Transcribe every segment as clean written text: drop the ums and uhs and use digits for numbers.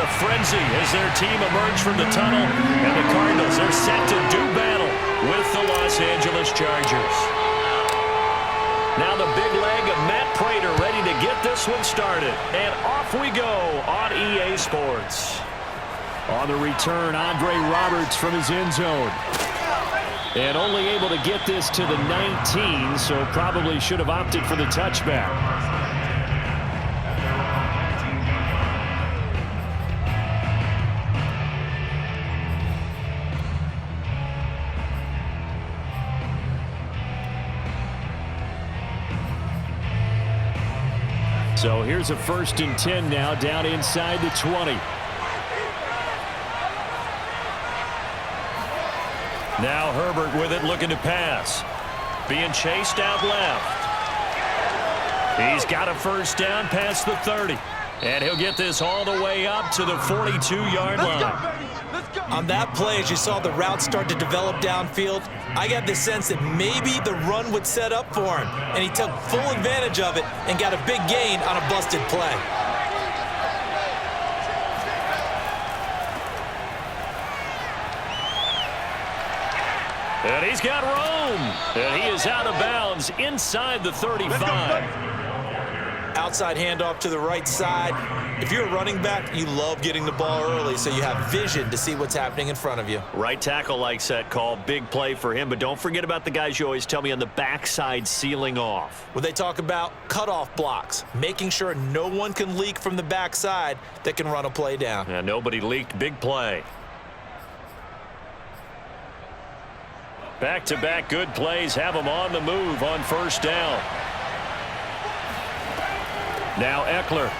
a frenzy as their team emerge from the tunnel, and the Cardinals are set to do battle with the Los Angeles Chargers. Now the big leg of Matt Prater ready to get this one started. And off we go on EA Sports. On the return, Andre Roberts from his end zone. And only able to get this to the 19, so probably should have opted for the touchback. So here's a 1st and 10 now, down inside the 20. Now Herbert with it, looking to pass. Being chased out left. He's got a 1st down past the 30. And he'll get this all the way up to the 42-yard line. On that play, as you saw the route start to develop downfield, I got the sense that maybe the run would set up for him. And he took full advantage of it and got a big gain on a busted play. And he's got room. And he is out of bounds inside the 35. Outside handoff to the right side. If you're a running back, you love getting the ball early so you have vision to see what's happening in front of you. Right tackle likes that call. Big play for him. But don't forget about the guys you always tell me on the backside sealing off. Well, they talk about cutoff blocks, making sure no one can leak from the backside that can run a play down. And nobody leaked. Big play. Back-to-back good plays have them on the move on 1st down. Now Eckler.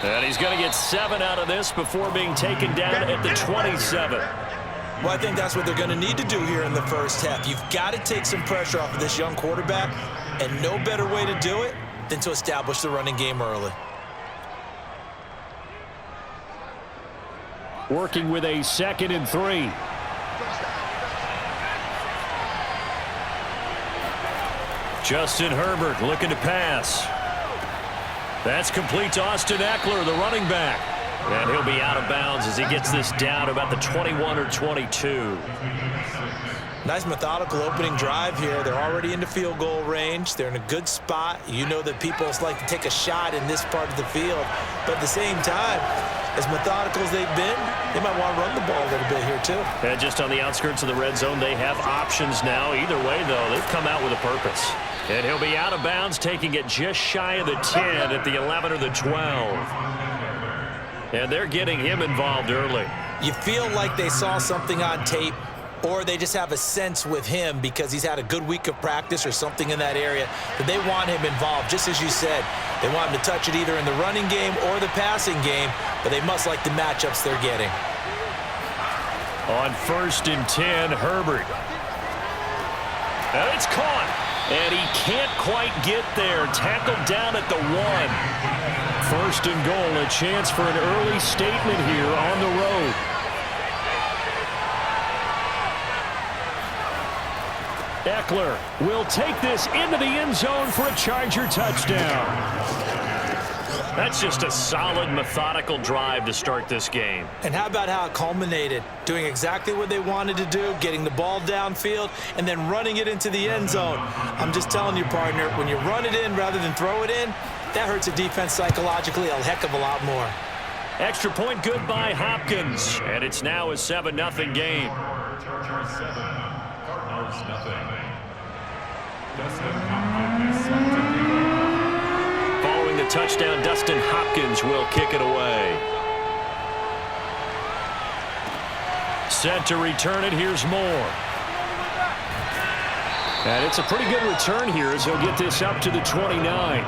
And he's going to get 7 out of this before being taken down at the 27. Well, I think that's what they're going to need to do here in the first half. You've got to take some pressure off of this young quarterback, and no better way to do it than to establish the running game early. Working with a 2nd and 3. Justin Herbert looking to pass. That's complete to Austin Eckler, the running back. And he'll be out of bounds as he gets this down about the 21 or 22. Nice methodical opening drive here. They're already into field goal range. They're in a good spot. You know that people like to take a shot in this part of the field. But at the same time, as methodical as they've been, they might want to run the ball a little bit here too. And just on the outskirts of the red zone, they have options now. Either way, though, they've come out with a purpose. And he'll be out of bounds, taking it just shy of the 10 at the 11 or the 12. And they're getting him involved early. You feel like they saw something on tape, or they just have a sense with him because he's had a good week of practice or something in that area that they want him involved. Just as you said, they want him to touch it either in the running game or the passing game, but they must like the matchups they're getting. On 1st and 10, Herbert. And it's caught. And he can't quite get there. Tackled down at the 1. 1st and goal, a chance for an early statement here on the road. Eckler will take this into the end zone for a Charger touchdown. That's just a solid, methodical drive to start this game. And how about how it culminated? Doing exactly what they wanted to do, getting the ball downfield, and then running it into the end zone. I'm just telling you, partner, when you run it in rather than throw it in, that hurts a defense psychologically a heck of a lot more. Extra point good by Hopkins. And it's now a 7-0 game. Following the touchdown, Dustin Hopkins will kick it away. Set to return it. Here's Moore. And it's a pretty good return here as he'll get this up to the 29.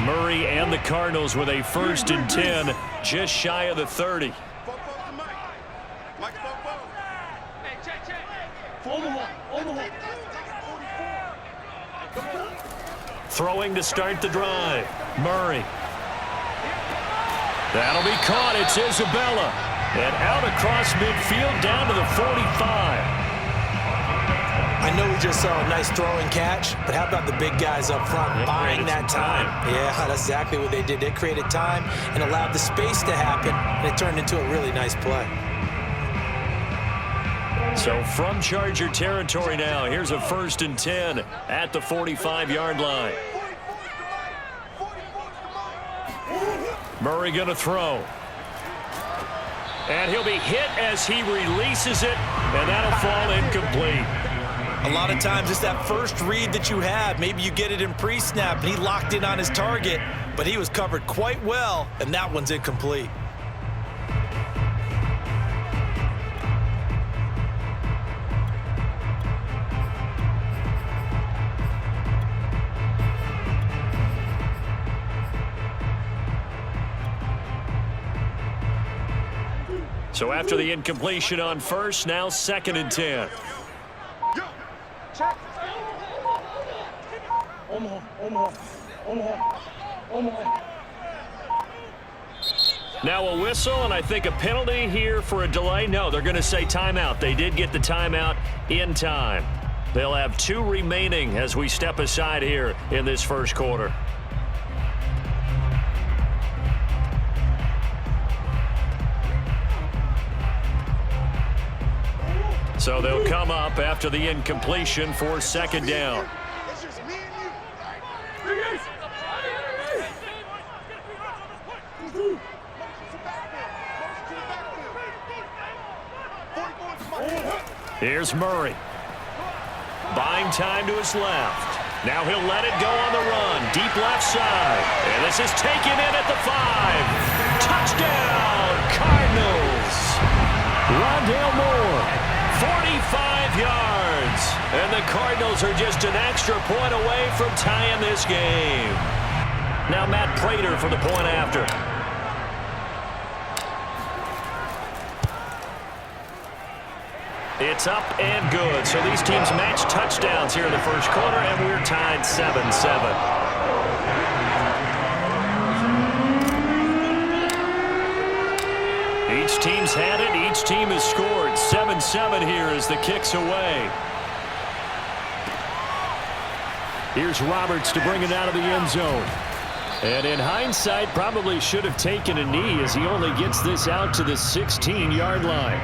Murray and the Cardinals with a 1st and 10, just shy of the 30. Throwing to start the drive. Murray. That'll be caught. It's Isabella. And out across midfield down to the 45. I know we just saw a nice throwing catch, but how about the big guys up front buying that time? Yeah, that's exactly what they did. They created time and allowed the space to happen, and it turned into a really nice play. So from Charger territory now, here's a 1st and 10 at the 45-yard line. Murray going to throw. And he'll be hit as he releases it, and that'll fall incomplete. A lot of times it's that first read that you have. Maybe you get it in pre-snap, and he locked in on his target, but he was covered quite well, and that one's incomplete. So after the incompletion on first, now 2nd and 10. Now a whistle, and I think a penalty here for a delay. No, they're going to say timeout. They did get the timeout in time. They'll have 2 remaining as we step aside here in this first quarter. So they'll come up after the incompletion for 2nd down. Here's Murray. Buying time to his left. Now he'll let it go on the run. Deep left side. And this is taken in at the 5. Touchdown, Cardinals. Rondale Moore. 45 yards. And the Cardinals are just an extra point away from tying this game. Now Matt Prater for the point after. It's up and good. So these teams match touchdowns here in the first quarter, and we're tied 7-7. Each team's had it. Each team has scored. 7-7 here as the kick's away. Here's Roberts to bring it out of the end zone. And in hindsight, probably should have taken a knee as he only gets this out to the 16-yard line.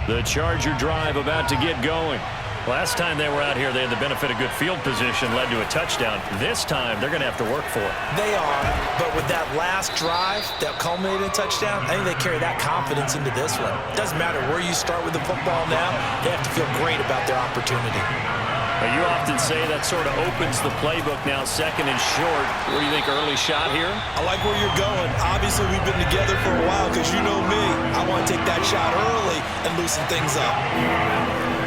The Charger drive about to get going. Last time they were out here, they had the benefit of good field position, led to a touchdown. This time, they're going to have to work for it. They are, but with that last drive that culminated in a touchdown, I think they carry that confidence into this one. Doesn't matter where you start with the football now, they have to feel great about their opportunity. You often say that sort of opens the playbook now, 2nd and short. What do you think, early shot here? I like where you're going. Obviously, we've been together for a while because you know me. I want to take that shot early and loosen things up.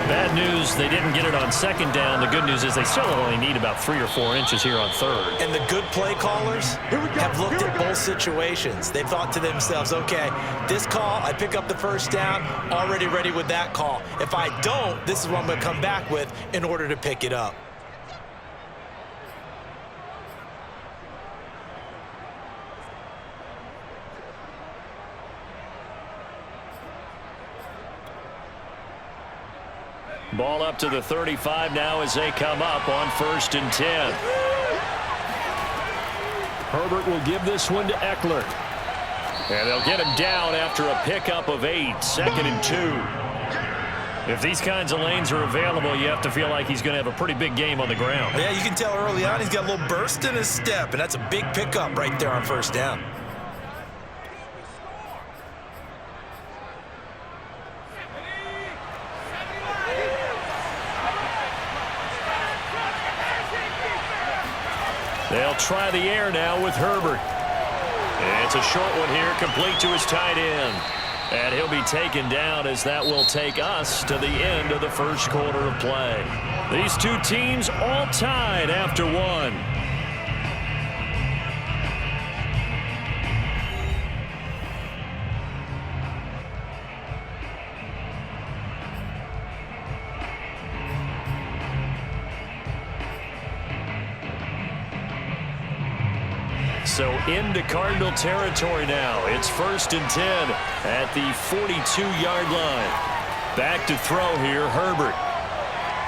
Bad news, they didn't get it on 2nd down. The good news is they still only need about 3 or 4 inches here on 3rd. And the good play callers have looked at both situations. They've thought to themselves, okay, this call, I pick up the 1st down, already ready with that call. If I don't, this is what I'm going to come back with in order to pick it up. Ball up to the 35 now as they come up on 1st and 10. Herbert will give this one to Eckler. And they'll get him down after a pickup of 8, 2nd and 2. If these kinds of lanes are available, you have to feel like he's going to have a pretty big game on the ground. Yeah, you can tell early on he's got a little burst in his step, and that's a big pickup right there on 1st down. They'll try the air now with Herbert. It's a short one here, complete to his tight end. And he'll be taken down as that will take us to the end of the first quarter of play. These two teams all tied after 1. So into Cardinal territory now. It's 1st and 10 at the 42-yard line. Back to throw here, Herbert.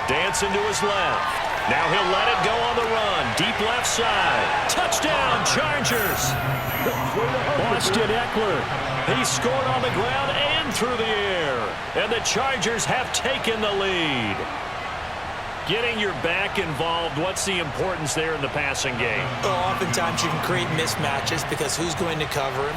Dancing to his left. Now he'll let it go on the run. Deep left side. Touchdown, Chargers. Austin Eckler. He scored on the ground and through the air. And the Chargers have taken the lead. Getting your back involved, what's the importance there in the passing game? Oh, oftentimes you can create mismatches because who's going to cover him?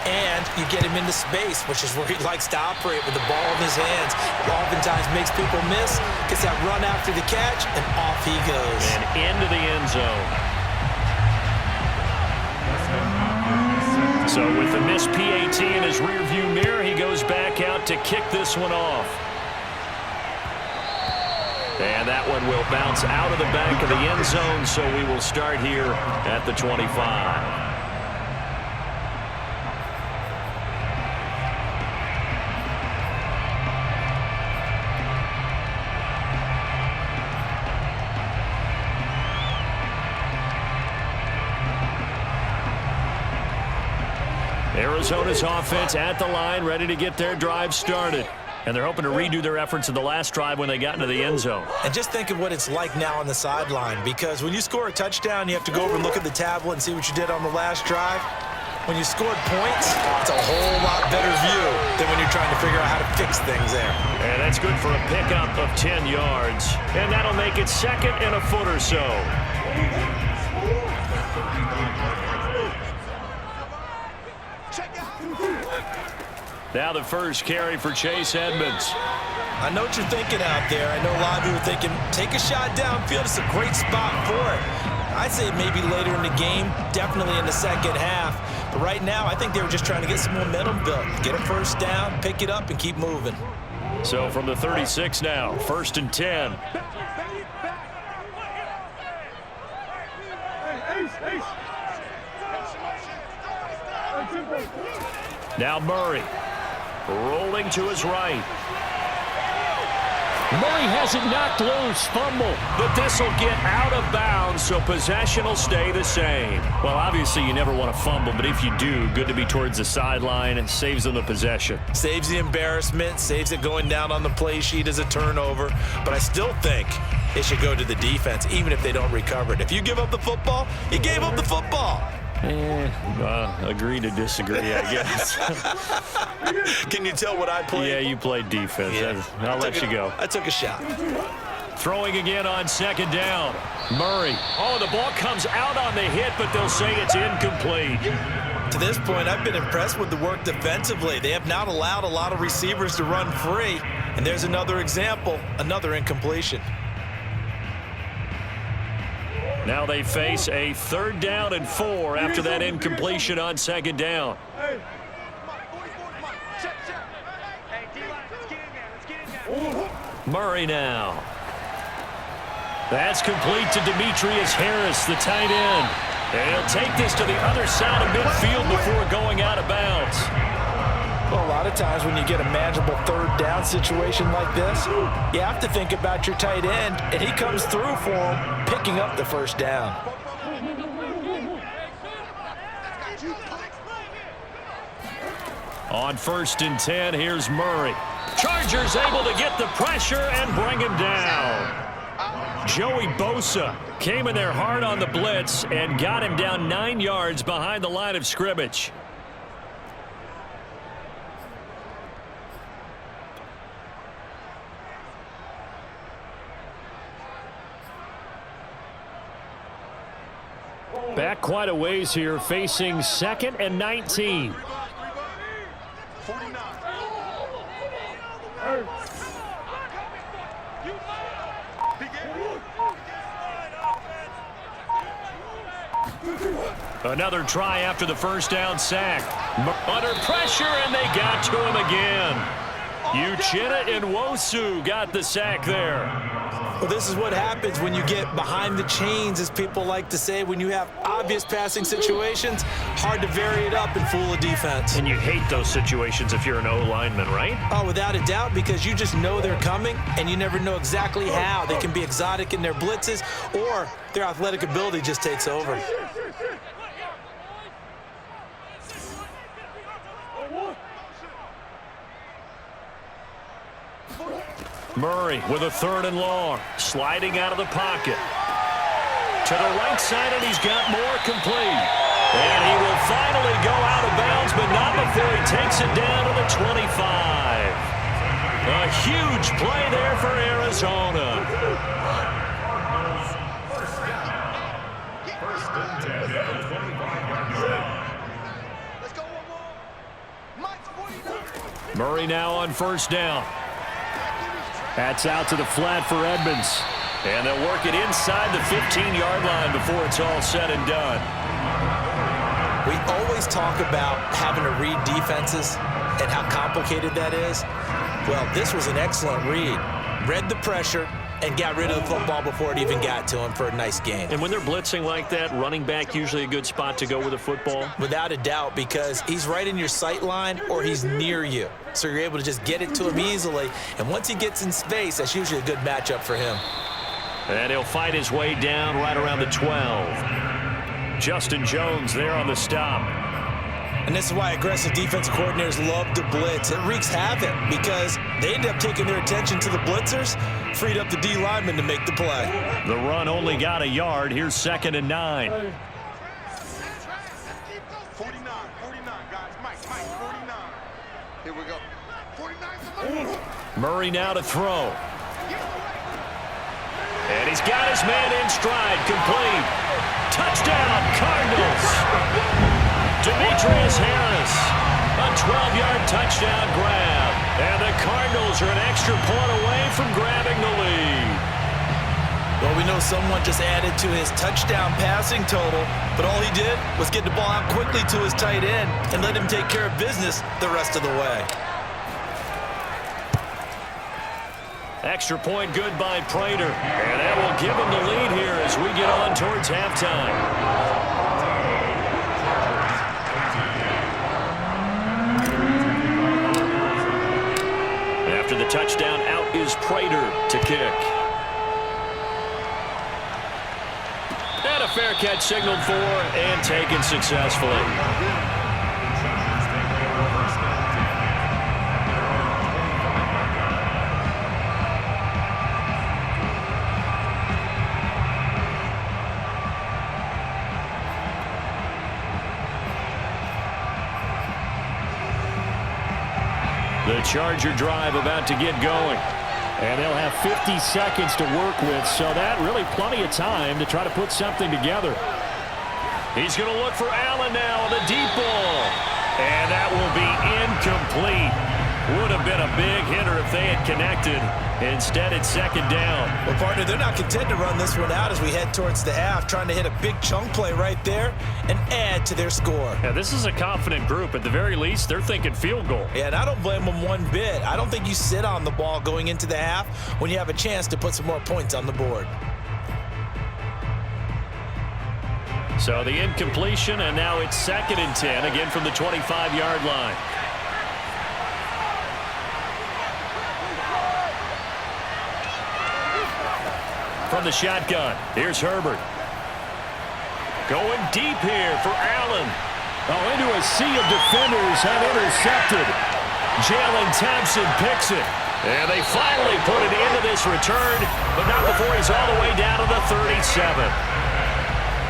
And you get him into space, which is where he likes to operate with the ball in his hands. It oftentimes makes people miss, gets that run after the catch, and off he goes. And into the end zone. So with the missed PAT in his rearview mirror, he goes back out to kick this one off. And that one will bounce out of the back of the end zone, so we will start here at the 25. Arizona's offense at the line, ready to get their drive started. And they're hoping to redo their efforts in the last drive when they got into the end zone. And just think of what it's like now on the sideline, because when you score a touchdown, you have to go over and look at the tablet and see what you did on the last drive. When you scored points, it's a whole lot better view than when you're trying to figure out how to fix things there. And that's good for a pickup of 10 yards. And that'll make it 2nd and a foot or so. Now the first carry for Chase Edmonds. I know what you're thinking out there. I know a lot of you are thinking, take a shot downfield. It's a great spot for it. I'd say maybe later in the game, definitely in the second half. But right now, I think they were just trying to get some momentum built. Get a first down, pick it up, and keep moving. So from the 36 now, 1st and 10. Now Murray. Rolling to his right. Murray has it knocked loose. Fumble. But this will get out of bounds, so possession will stay the same. Well, obviously you never want to fumble, but if you do, good to be towards the sideline. It saves them the possession. Saves the embarrassment, saves it going down on the play sheet as a turnover. But I still think it should go to the defense, even if they don't recover it. If you give up the football, you gave up the football. Agree to disagree, I guess. Can you tell what I played? Yeah, you played defense. Yeah. I'll let you go. I took a shot. Throwing again on 2nd down. Murray. Oh, the ball comes out on the hit, but they'll say it's incomplete. To this point, I've been impressed with the work defensively. They have not allowed a lot of receivers to run free. And there's another example, another incompletion. Now they face a 3rd down and 4 after that incompletion on 2nd down. Murray now. That's complete to Demetrius Harris, the tight end. And he'll take this to the other side of midfield before going out of bounds. Well, a lot of times when you get a manageable 3rd down situation like this, you have to think about your tight end, and he comes through for him, picking up the 1st down. On 1st and 10, here's Murray. Chargers able to get the pressure and bring him down. Joey Bosa came in there hard on the blitz and got him down 9 yards behind the line of scrimmage. Back quite a ways here, facing 2nd and 19. Another try after the 1st down sack. Under pressure, and they got to him again. Uchenna Nwosu got the sack there. Well, this is what happens when you get behind the chains, as people like to say. When you have obvious passing situations, hard to vary it up and fool a defense. And you hate those situations if you're an O-lineman, right? Oh, without a doubt, because you just know they're coming, and you never know exactly how. They can be exotic in their blitzes, or their athletic ability just takes over. Murray with a 3rd and long. Sliding out of the pocket. To the right side, and he's got more complete. And he will finally go out of bounds, but not before he takes it down to the 25. A huge play there for Arizona. Murray now on 1st down. That's out to the flat for Edmonds. And they'll work it inside the 15-yard line before it's all said and done. We always talk about having to read defenses and how complicated that is. Well, this was an excellent read. Read the pressure and got rid of the football before it even got to him for a nice gain. And when they're blitzing like that, running back usually a good spot to go with the football? Without a doubt, because he's right in your sight line or he's near you. So you're able to just get it to him easily. And once he gets in space, that's usually a good matchup for him. And he'll fight his way down right around the 12. Justin Jones there on the stop. And this is why aggressive defensive coordinators love to blitz. It wreaks havoc because they end up taking their attention to the blitzers, freed up the D lineman to make the play. The run only got a yard. Here's 2nd and 9. 49, guys. Mike, 49. Here we go. 49. Murray now to throw. And he's got his man in stride, complete. Touchdown, Cardinals. Demetrius Harris, a 12-yard touchdown grab. And the Cardinals are an extra point away from grabbing the lead. Well, we know someone just added to his touchdown passing total, but all he did was get the ball out quickly to his tight end and let him take care of business the rest of the way. Extra point good by Prater. And that will give him the lead here as we get on towards halftime. After the touchdown, out is Prater to kick. And a fair catch signaled for and taken successfully. The Charger drive about to get going. And they'll have 50 seconds to work with, so that really plenty of time to try to put something together. He's going to look for Allen now on the deep ball. And that will be incomplete. Would have been a big hitter if they had connected. Instead, it's 2nd down. Well, partner, they're not content to run this one out as we head towards the half, trying to hit a big chunk play right there and add to their score. Yeah, this is a confident group. At the very least, they're thinking field goal. Yeah, and I don't blame them one bit. I don't think you sit on the ball going into the half when you have a chance to put some more points on the board. So the incompletion, and now it's 2nd and 10, again from the 25-yard line. From the shotgun, here's Herbert. Going deep here for Allen. Oh, into a sea of defenders and intercepted. Jalen Thompson picks it. And they finally put it into this return, but not before he's all the way down to the 37.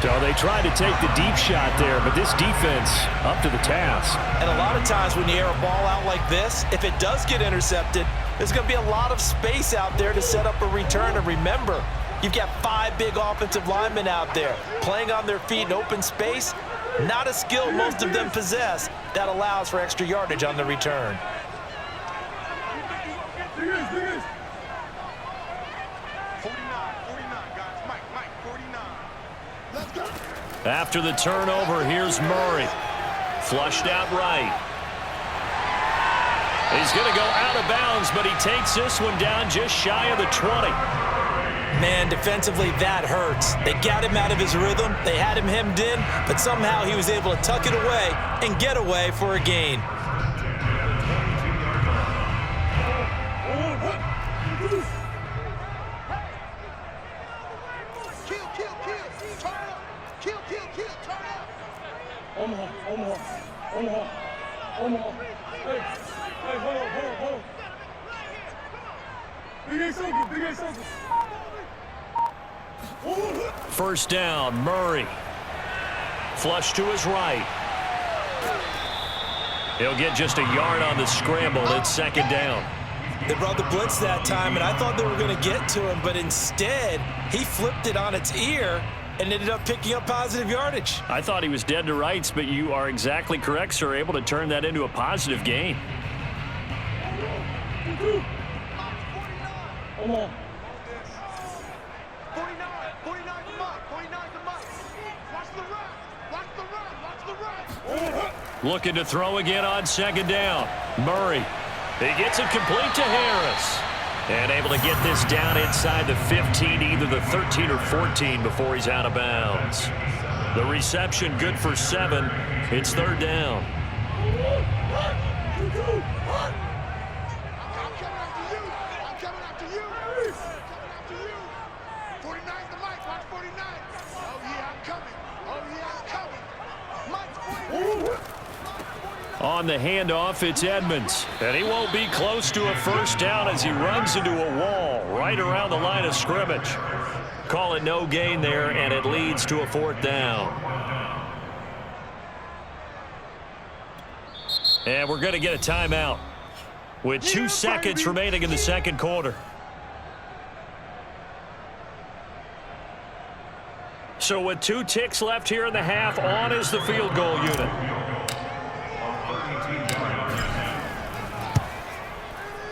So they tried to take the deep shot there, but this defense up to the task. And a lot of times when you air a ball out like this, if it does get intercepted, there's going to be a lot of space out there to set up a return. And remember, you've got 5 big offensive linemen out there playing on their feet in open space. Not a skill most of them possess that allows for extra yardage on the return. After the turnover, here's Murray. Flushed out right. He's going to go out of bounds, but he takes this one down just shy of the 20. Man, defensively, that hurts. They got him out of his rhythm. They had him hemmed in, but somehow he was able to tuck it away and get away for a gain. First down, Murray. Flush to his right. He'll get just a yard on the scramble. It's second down. They brought the blitz that time, and I thought they were going to get to him, but instead, he flipped it on its ear and ended up picking up positive yardage. I thought he was dead to rights, but you are exactly correct, sir. Able to turn that into a positive gain. Come on. 49, 49 come up, 49 come up. Watch the run, watch the run, watch the run. Looking to throw again on second down. Murray. He gets it complete to Harris. And able to get this down inside the 15, either the 13 or 14 before he's out of bounds. The reception good for 7. It's third down. I'm coming after you. I'm coming after you. I'm coming after you. 49's the mic. Watch 49. Oh, yeah, I'm coming. Oh, yeah, I'm coming. Mike's 49. On the handoff, it's Edmonds. And he won't be close to a first down as he runs into a wall right around the line of scrimmage. Call it no gain there, and it leads to a fourth down. And we're going to get a timeout with 2 seconds remaining in the second quarter. So with 2 ticks left here in the half, on is the field goal unit.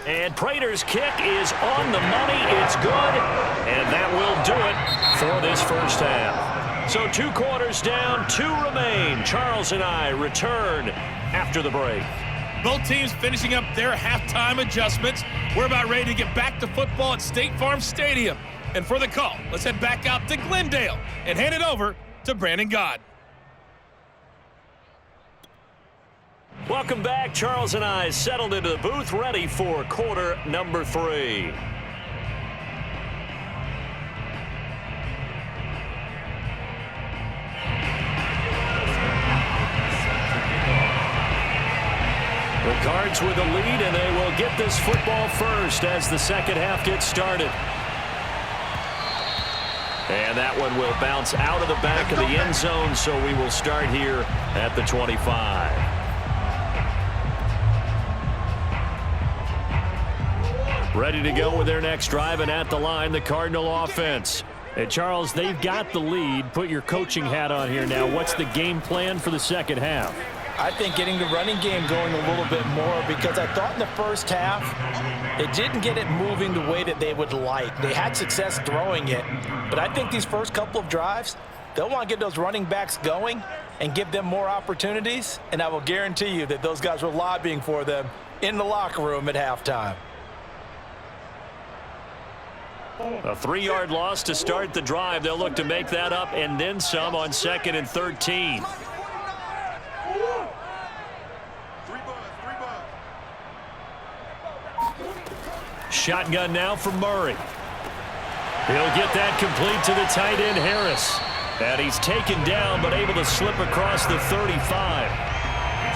And Prater's kick is on the money. It's good. And that will do it for this first half. So 2 quarters down, 2 remain. Charles and I return after the break. Both teams finishing up their halftime adjustments. We're about ready to get back to football at State Farm Stadium. And for the call, let's head back out to Glendale and hand it over to Brandon Gott. Welcome back. Charles and I settled into the booth, ready for quarter number 3. The Cards with the lead, and they will get this football first as the second half gets started. And that one will bounce out of the back of the end zone, so we will start here at the 25. Ready to go with their next drive, and at the line, the Cardinal offense. And Charles, they've got the lead. Put your coaching hat on here now. What's the game plan for the second half? I think getting the running game going a little bit more, because I thought in the first half it didn't get it moving the way that they would like. They had success throwing it, but I think these first couple of drives, they'll want to get those running backs going and give them more opportunities, and I will guarantee you that those guys were lobbying for them in the locker room at halftime. A 3-yard loss to start the drive. They'll look to make that up and then some on 2nd and 13. Shotgun now from Murray. He'll get that complete to the tight end, Harris. And he's taken down, but able to slip across the 35.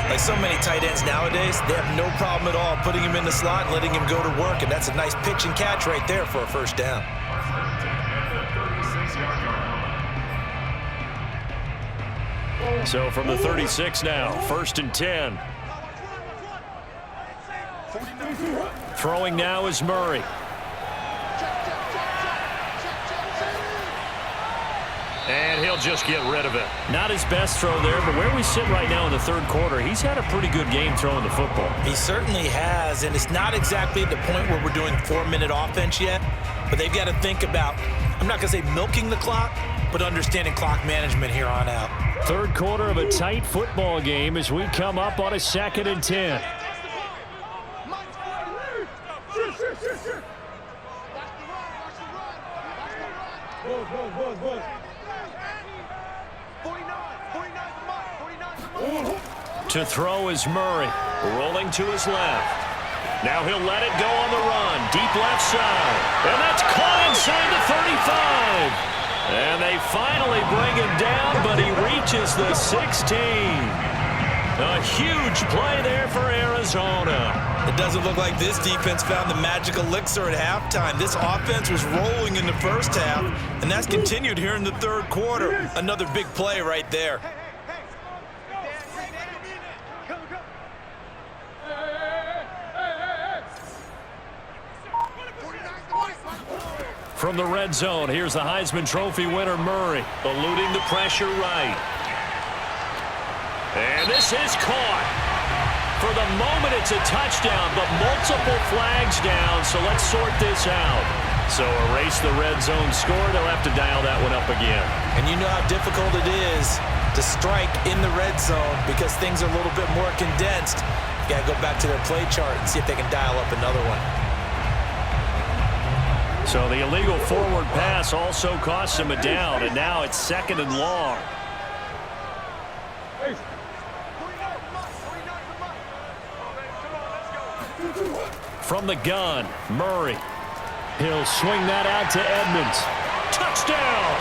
Like so many tight ends nowadays, they have no problem at all putting him in the slot and letting him go to work, and that's a nice pitch and catch right there for a first down. So from the 36 now, 1st and 10. Throwing now is Murray. And he'll just get rid of it. Not his best throw there, but where we sit right now in the third quarter, he's had a pretty good game throwing the football. He certainly has, and it's not exactly at the point where we're doing 4-minute offense yet, but they've got to think about, I'm not going to say milking the clock, but understanding clock management here on out. Third quarter of a tight football game as we come up on a 2nd and 10. To throw is Murray, rolling to his left. Now he'll let it go on the run, deep left side. And that's caught inside the 35. And they finally bring him down, but he reaches the 16. A huge play there for Arizona. It doesn't look like this defense found the magic elixir at halftime. This offense was rolling in the first half, and that's continued here in the third quarter. Another big play right there. From the red zone, here's the Heisman Trophy winner, Murray, eluding the pressure right. And this is caught. For the moment, it's a touchdown, but multiple flags down, so let's sort this out. So erase the red zone score. They'll have to dial that one up again. And you know how difficult it is to strike in the red zone because things are a little bit more condensed. You got to go back to their play chart and see if they can dial up another one. So the illegal forward pass also costs him a down, and now it's 2nd and long. From the gun, Murray. He'll swing that out to Edmonds. Touchdown!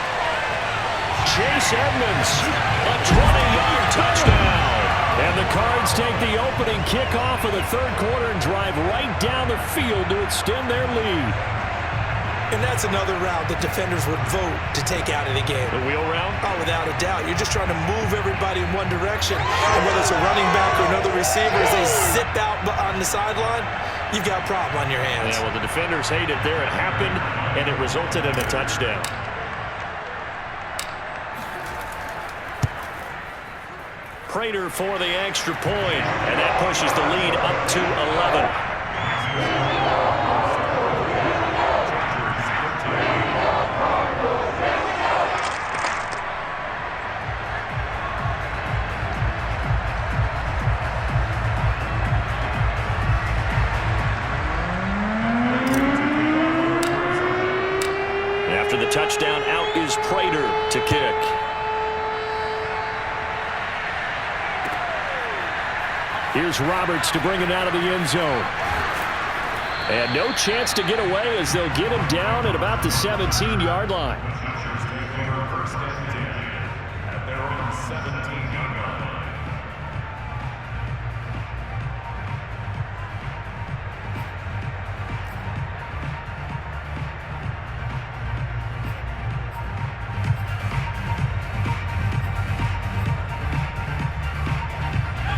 Chase Edmonds, a 20-yard touchdown. And the Cards take the opening kickoff of the third quarter and drive right down the field to extend their lead. And that's another route that defenders would vote to take out of the game. The wheel route? Oh, without a doubt. You're just trying to move everybody in one direction. And whether it's a running back or another receiver, as they zip out on the sideline, you've got a problem on your hands. Yeah, well, the defenders hate it there. It happened, and it resulted in a touchdown. Prater for the extra point, and that pushes the lead up to 11. After the touchdown, out is Prater to kick. Here's Roberts to bring it out of the end zone. And no chance to get away as they'll get him down at about the 17-yard line.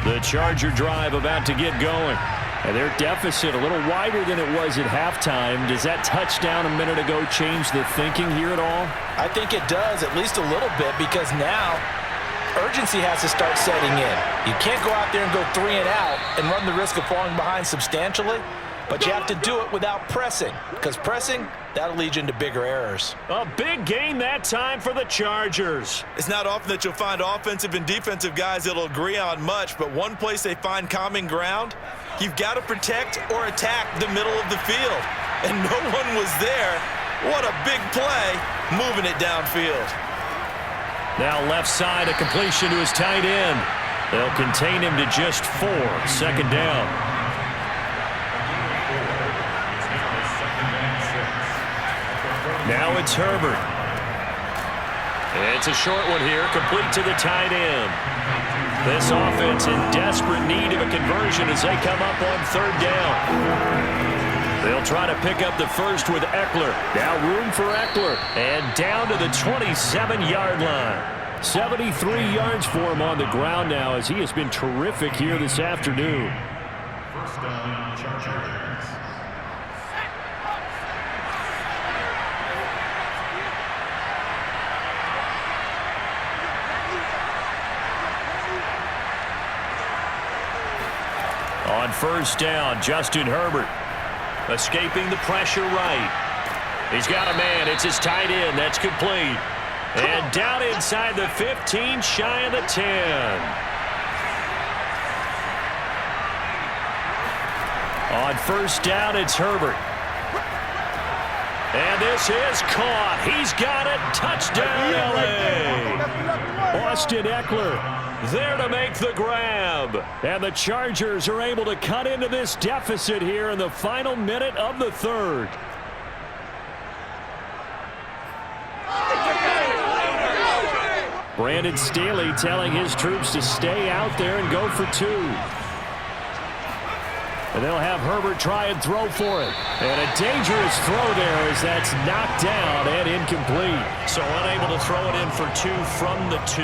The Charger drive about to get going. And their deficit a little wider than it was at halftime. Does that touchdown a minute ago change the thinking here at all? I think it does, at least a little bit, because now urgency has to start setting in. You can't go out there and go 3 and out and run the risk of falling behind substantially, but you have to do it without pressing, because pressing, that'll lead you into bigger errors. A big gain that time for the Chargers. It's not often that you'll find offensive and defensive guys that'll agree on much, but one place they find common ground, you've got to protect or attack the middle of the field. And no one was there. What a big play, moving it downfield. Now left side, a completion to his tight end. They'll contain him to just 4. 2nd down. Now it's Herbert. It's a short one here, complete to the tight end. This offense in desperate need of a conversion as they come up on 3rd down. They'll try to pick up the first with Eckler. Now room for Eckler. And down to the 27-yard line. 73 yards for him on the ground now as he has been terrific here this afternoon. First down, Chargers. On 1st down, Justin Herbert escaping the pressure right. He's got a man. It's his tight end. That's complete. And down inside the 15, shy of the 10. On 1st down, it's Herbert. And this is caught. He's got it. Touchdown, L.A. Austin Eckler there to make the grab. And the Chargers are able to cut into this deficit here in the final minute of the 3rd. Brandon Staley telling his troops to stay out there and go for 2. And they'll have Herbert try and throw for it. And a dangerous throw there as that's knocked down and incomplete. So unable to throw it in for 2 from the 2.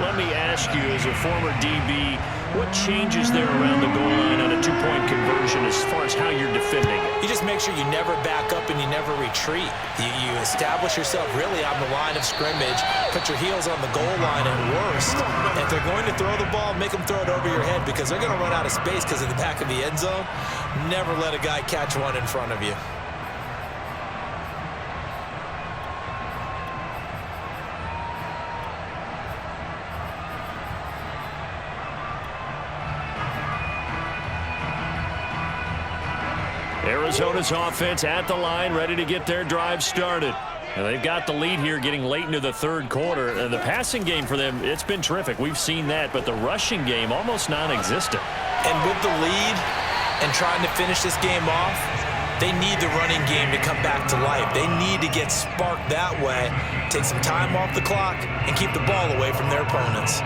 Let me ask you, as a former DB, what changes there around the goal line on a 2-point conversion as far as how you're defending it? You just make sure you never back up and you never retreat. You establish yourself really on the line of scrimmage, put your heels on the goal line at worst. And if they're going to throw the ball, make them throw it over your head because they're going to run out of space because of the back of the end zone. Never let a guy catch one in front of you. Arizona's offense at the line, ready to get their drive started. And they've got the lead here getting late into the third quarter. And the passing game for them, it's been terrific. We've seen that, but the rushing game almost non-existent. And with the lead and trying to finish this game off, they need the running game to come back to life. They need to get sparked that way, take some time off the clock, and keep the ball away from their opponents.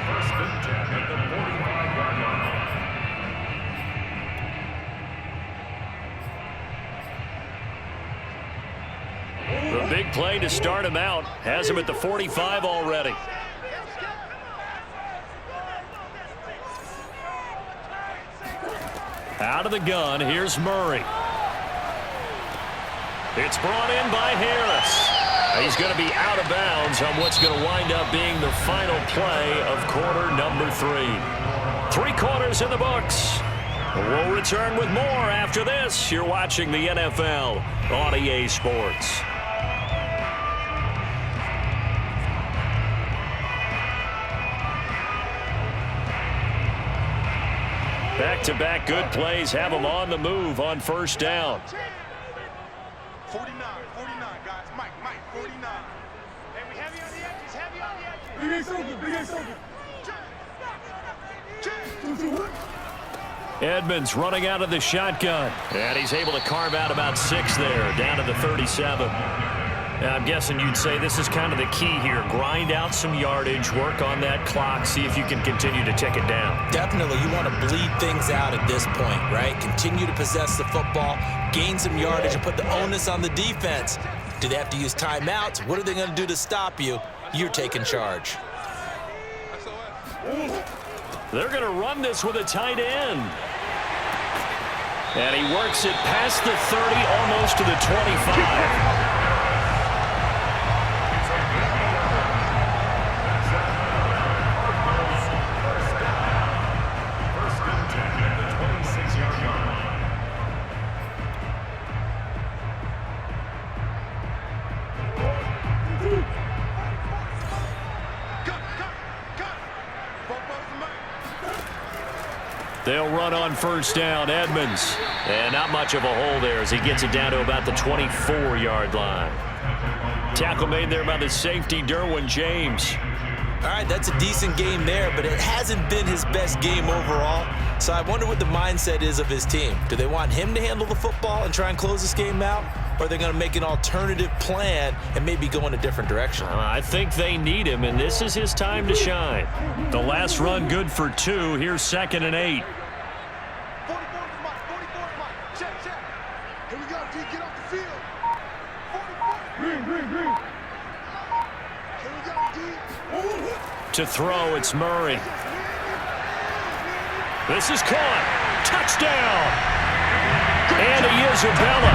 First and 10 at the 45-yard line. The big play to start him out has him at the 45 already. Out of the gun, here's Murray. It's brought in by Harris. He's going to be out of bounds on what's going to wind up being the final play of quarter number 3. 3 quarters in the books. We'll return with more after this. You're watching the NFL on EA Sports. Back-to-back good plays have them on the move on first down. 49, guys. Mike, 49. Hey, we heavy on the edges, Big Ace open. Edmonds running out of the shotgun. And he's able to carve out about 6 there, down to the 37. Now, I'm guessing you'd say this is kind of the key here. Grind out some yardage, work on that clock, see if you can continue to tick it down. Definitely, you want to bleed things out at this point, right? Continue to possess the football, gain some yardage, and put the onus on the defense. Do they have to use timeouts? What are they going to do to stop you? You're taking charge. They're going to run this with a tight end. And he works it past the 30, almost to the 25. They'll run on first down, Edmonds. And not much of a hole there as he gets it down to about the 24-yard line. Tackle made there by the safety, Derwin James. All right, that's a decent game there, but it hasn't been his best game overall. So I wonder what the mindset is of his team. Do they want him to handle the football and try and close this game out? Or are they going to make an alternative plan and maybe go in a different direction? I think they need him, and this is his time to shine. The last run good for 2. Here's 2nd and 8. 44 is Mike. Check. Here we go, D. Get off the field. 44. Green. Here we go, D. To throw, it's Murray. This is caught. Touchdown. And a Isabella.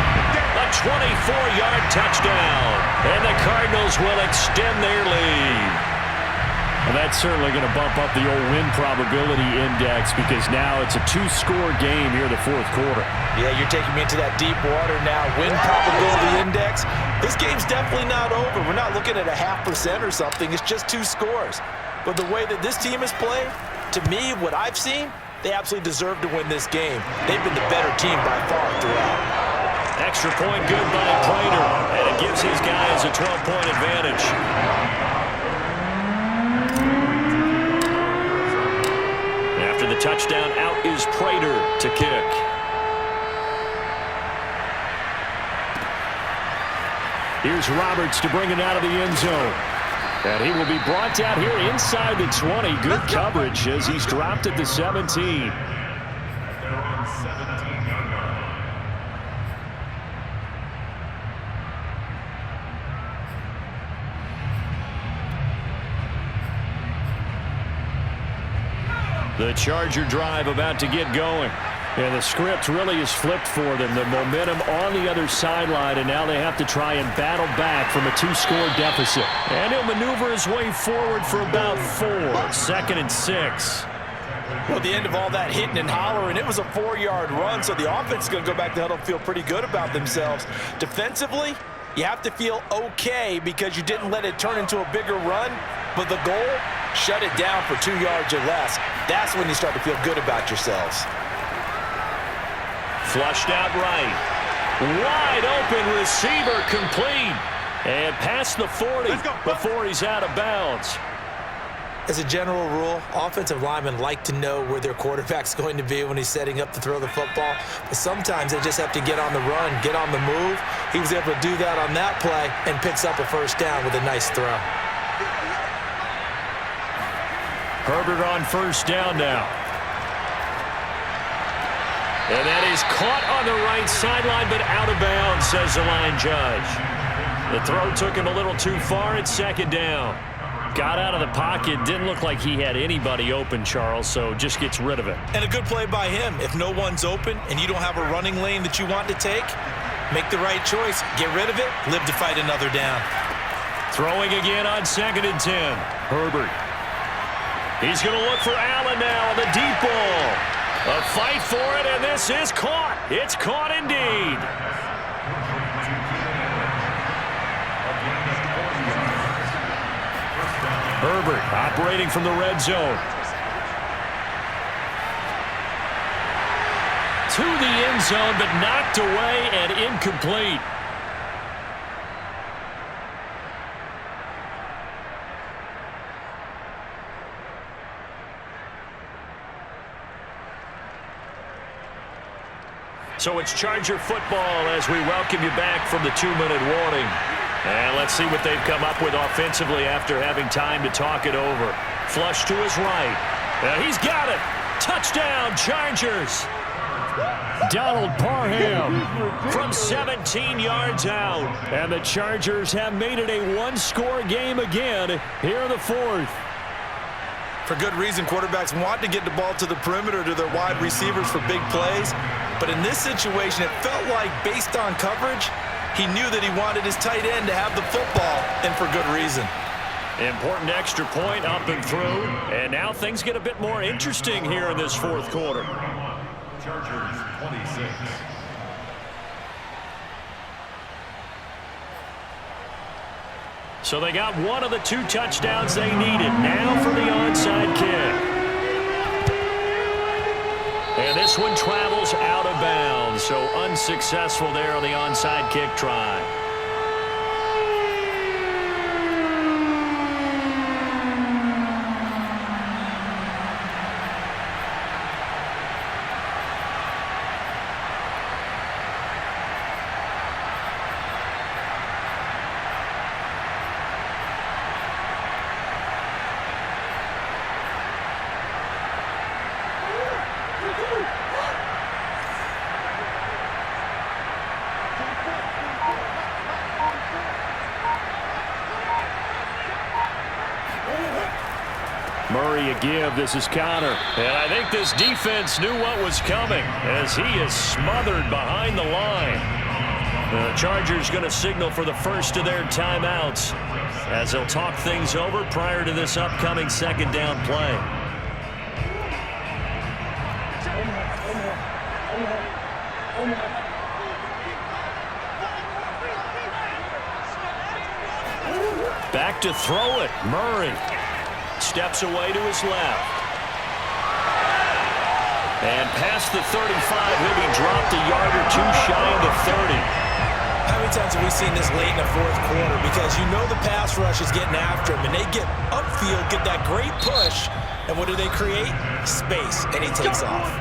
A 24-yard touchdown. And the Cardinals will extend their lead. Well, that's certainly going to bump up the old win probability index because now it's a 2-score game here in the fourth quarter. Yeah, you're taking me into that deep water now. Win probability index. This game's definitely not over. We're not looking at a 0.5% or something. It's just 2 scores. But the way that this team has played, to me, what I've seen, they absolutely deserve to win this game. They've been the better team by far throughout. Extra point good by Prater, and it gives his guys a 12-point advantage. After the touchdown, out is Prater to kick. Here's Roberts to bring it out of the end zone. And he will be brought down here inside the 20. Good coverage as he's dropped at the 17. The Charger drive about to get going. And the script really is flipped for them. The momentum on the other sideline, and now they have to try and battle back from a 2-score deficit. And he'll maneuver his way forward for about 4. 2nd and 6. Well, at the end of all that hitting and hollering, it was a 4-yard run, so the offense is going to go back to huddle and feel pretty good about themselves. Defensively, you have to feel okay because you didn't let it turn into a bigger run, but the goal, shut it down for 2 yards or less. That's when you start to feel good about yourselves. Flushed out right. Wide open receiver complete. And past the 40 before he's out of bounds. As a general rule, offensive linemen like to know where their quarterback's going to be when he's setting up to throw the football. But sometimes they just have to get on the run, get on the move. He was able to do that on that play and picks up a first down with a nice throw. Herbert on first down now. And that is caught on the right sideline, but out of bounds, says the line judge. The throw took him a little too far at 2nd down. Got out of the pocket. Didn't look like he had anybody open, Charles, so just gets rid of it. And a good play by him. If no one's open and you don't have a running lane that you want to take, make the right choice. Get rid of it. Live to fight another down. Throwing again on 2nd and 10. Herbert. He's going to look for Allen now on the deep ball. A fight for it, and this is caught. It's caught indeed. Herbert operating from the red zone. To the end zone, but knocked away and incomplete. So it's Charger football as we welcome you back from the 2-minute warning. And let's see what they've come up with offensively after having time to talk it over. Flush to his right. He's got it. Touchdown, Chargers. Donald Parham from 17 yards out. And the Chargers have made it a 1-score game again here in the 4th. For good reason, quarterbacks want to get the ball to the perimeter to their wide receivers for big plays. But in this situation, it felt like based on coverage, he knew that he wanted his tight end to have the football, and for good reason. Important extra point up and through. And now things get a bit more interesting here in this 4th quarter. Chargers 26. So they got one of the 2 touchdowns they needed. Now for the onside kick. And this one travels out of bounds, so unsuccessful there on the onside kick try. Murray a give. This is Connor. And I think this defense knew what was coming as he is smothered behind the line. The Chargers going to signal for the first of their timeouts as they'll talk things over prior to this upcoming 2nd down play. Back to throw it. Murray steps away to his left. And past the 35, he'll be dropped a yard or 2 shy of the 30. How many times have we seen this late in the 4th quarter? Because you know the pass rush is getting after him, and they get upfield, get that great push, and what do they create? Space, and he takes off.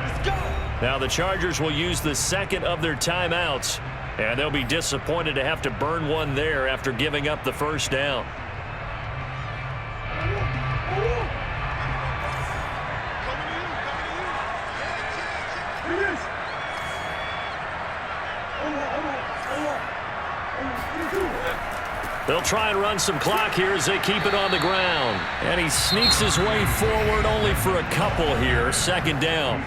Now the Chargers will use the 2nd of their timeouts, and they'll be disappointed to have to burn one there after giving up the first down. They'll try and run some clock here as they keep it on the ground. And he sneaks his way forward only for a couple here. Second down.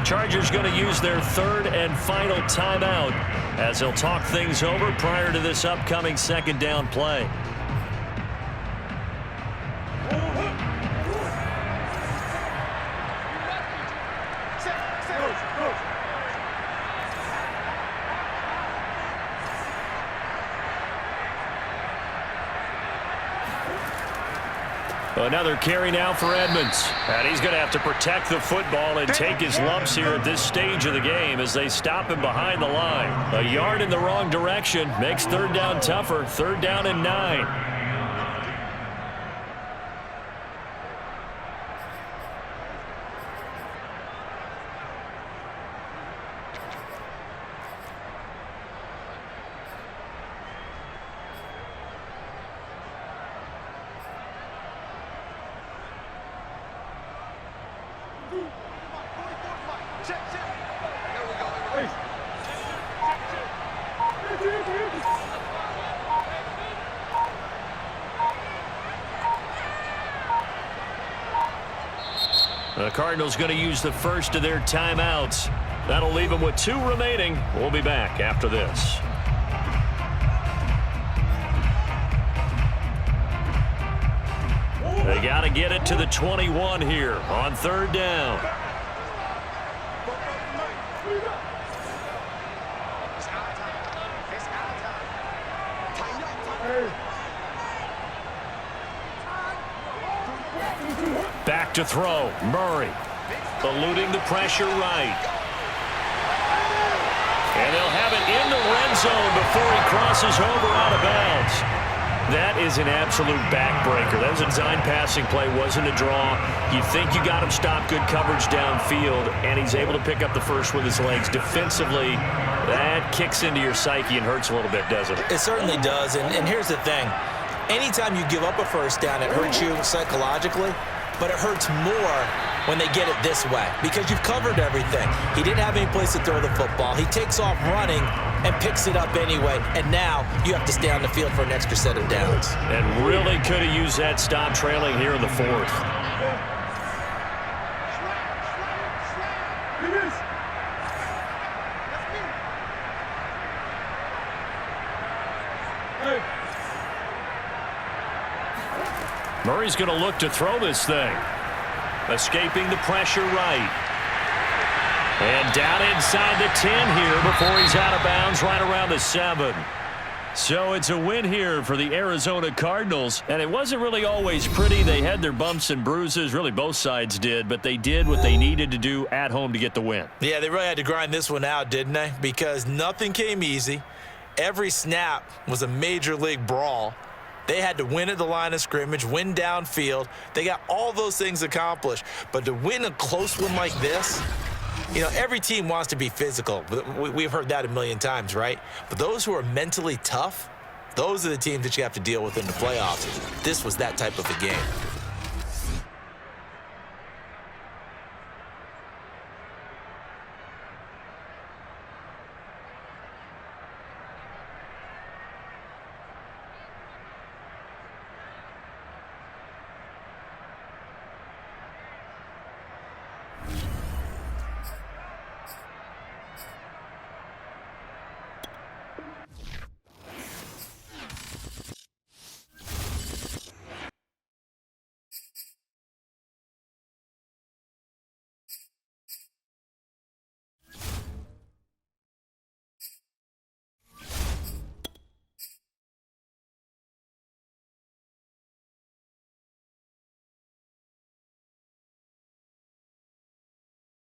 Chargers going to use their third and final timeout as they'll talk things over prior to this upcoming second down play. Another carry now for Edmonds. And he's going to have to protect the football and take his lumps here at this stage of the game as they stop him behind the line. A yard in the wrong direction makes third down tougher. Third down and 9. The Cardinals going to use the first of their timeouts. That'll leave them with 2 remaining. We'll be back after this. They got to get it to the 21 here on third down. Back to throw. Murray eluding the pressure right. And they'll have it in the red zone before he crosses over out of bounds. That is an absolute backbreaker. That was a design passing play, wasn't a draw. You think you got him stopped, good coverage downfield, and he's able to pick up the first with his legs. Defensively, that kicks into your psyche and hurts a little bit, doesn't it? It certainly does, and here's the thing. Anytime you give up a first down, it hurts you psychologically, but it hurts more when they get it this way because you've covered everything. He didn't have any place to throw the football. He takes off running and picks it up anyway, and now you have to stay on the field for an extra set of downs. And really could have used that stop trailing here in the fourth. Murray's going to look to throw this thing. Escaping the pressure right. And down inside the 10 here before he's out of bounds right around the 7. So it's a win here for the Arizona Cardinals. And it wasn't really always pretty. They had their bumps and bruises. Really, both sides did. But they did what they needed to do at home to get the win. Yeah, they really had to grind this one out, didn't they? Because nothing came easy. Every snap was a major league brawl. They had to win at the line of scrimmage, win downfield. They got all those things accomplished. But to win a close one like this, you know, every team wants to be physical. We've heard that a million times, right? But those who are mentally tough, those are the teams that you have to deal with in the playoffs. This was that type of a game.